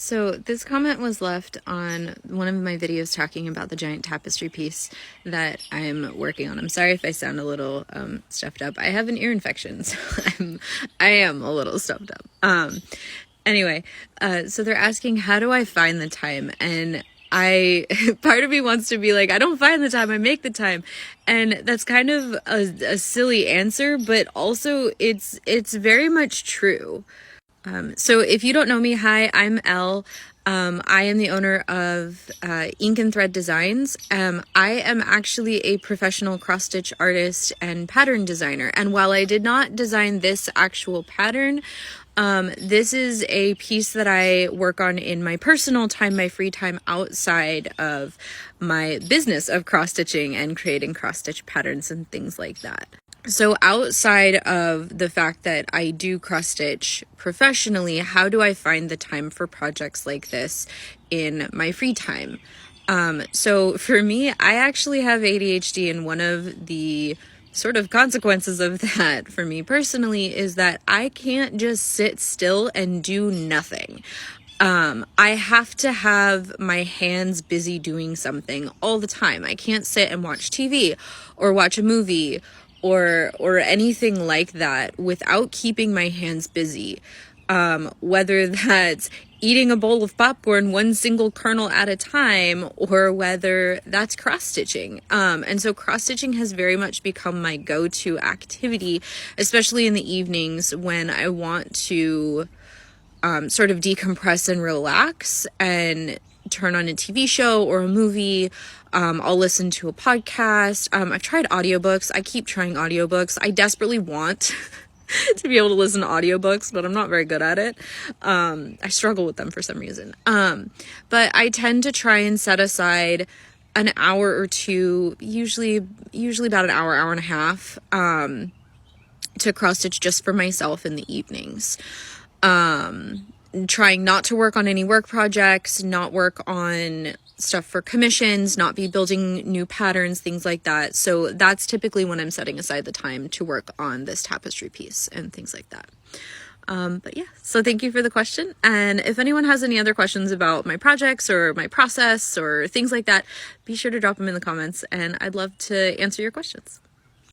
So this comment was left on one of my videos talking about the giant tapestry piece that I'm working on. I'm sorry if I sound a little stuffed up. I have an ear infection, so I am a little stuffed up. Anyway, so they're asking, how do I find the time? And part of me wants to be like, I don't find the time, I make the time. And that's kind of a silly answer, but also it's very much true. So if you don't know me, hi, I'm Elle. I am the owner of Ink and Thread Designs. I am actually a professional cross-stitch artist and pattern designer. And while I did not design this actual pattern, this is a piece that I work on in my personal time, my free time outside of my business of cross-stitching and creating cross-stitch patterns and things like that. So outside of the fact that I do cross-stitch professionally, how do I find the time for projects like this in my free time? So for me, I actually have ADHD, and one of the sort of consequences of that for me personally is that I can't just sit still and do nothing. I have to have my hands busy doing something all the time. I can't sit and watch TV or watch a movie or anything like that without keeping my hands busy. Whether that's eating a bowl of popcorn, one single kernel at a time, or whether that's cross-stitching. And so cross-stitching has very much become my go-to activity, especially in the evenings when I want to sort of decompress and relax and turn on a TV show or a movie. I'll listen to a podcast. I've tried audiobooks. I keep trying audiobooks. I desperately want to be able to listen to audiobooks, but I'm not very good at it. I struggle with them for some reason. But I tend to try and set aside an hour or two, usually about an hour and a half, to cross stitch just for myself in the evenings. Trying not to work on any work projects, not work on stuff for commissions, not be building new patterns, things like that. So that's typically when I'm setting aside the time to work on this tapestry piece and things like that. But yeah, so thank you for the question. And if anyone has any other questions about my projects or my process or things like that, be sure to drop them in the comments and I'd love to answer your questions.